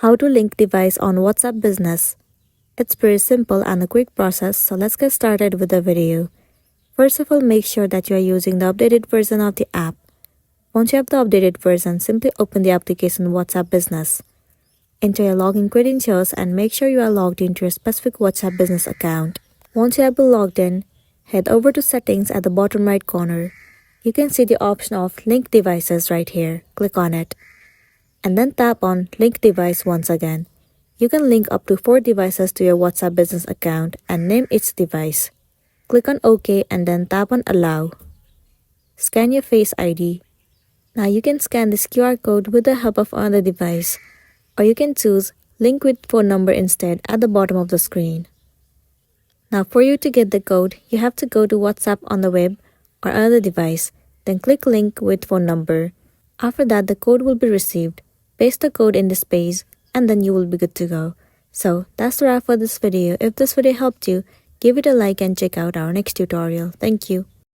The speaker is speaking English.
How to link device on WhatsApp Business. It's pretty simple and a quick process, so let's get started with the video. First of all, make sure that you are using the updated version of the app. Once you have the updated version, simply open the application WhatsApp Business. Enter your login credentials and make sure you are logged into your specific WhatsApp Business account. Once you have been logged in, head over to Settings at the bottom right corner. You can see the option of Link Devices right here. Click on it. And then tap on Link Device once again. You can link up to 4 devices to your WhatsApp Business account and name each device. Click on OK and then tap on Allow. Scan your Face ID. Now you can scan this QR code with the help of another device, or you can choose Link with phone number instead at the bottom of the screen. Now for you to get the code, you have to go to WhatsApp on the web or another device, then click Link with phone number. After that, the code will be received. Paste the code in this page and then you will be good to go. So that's the wrap for this video. If this video helped you, give it a like and check out our next tutorial. Thank you.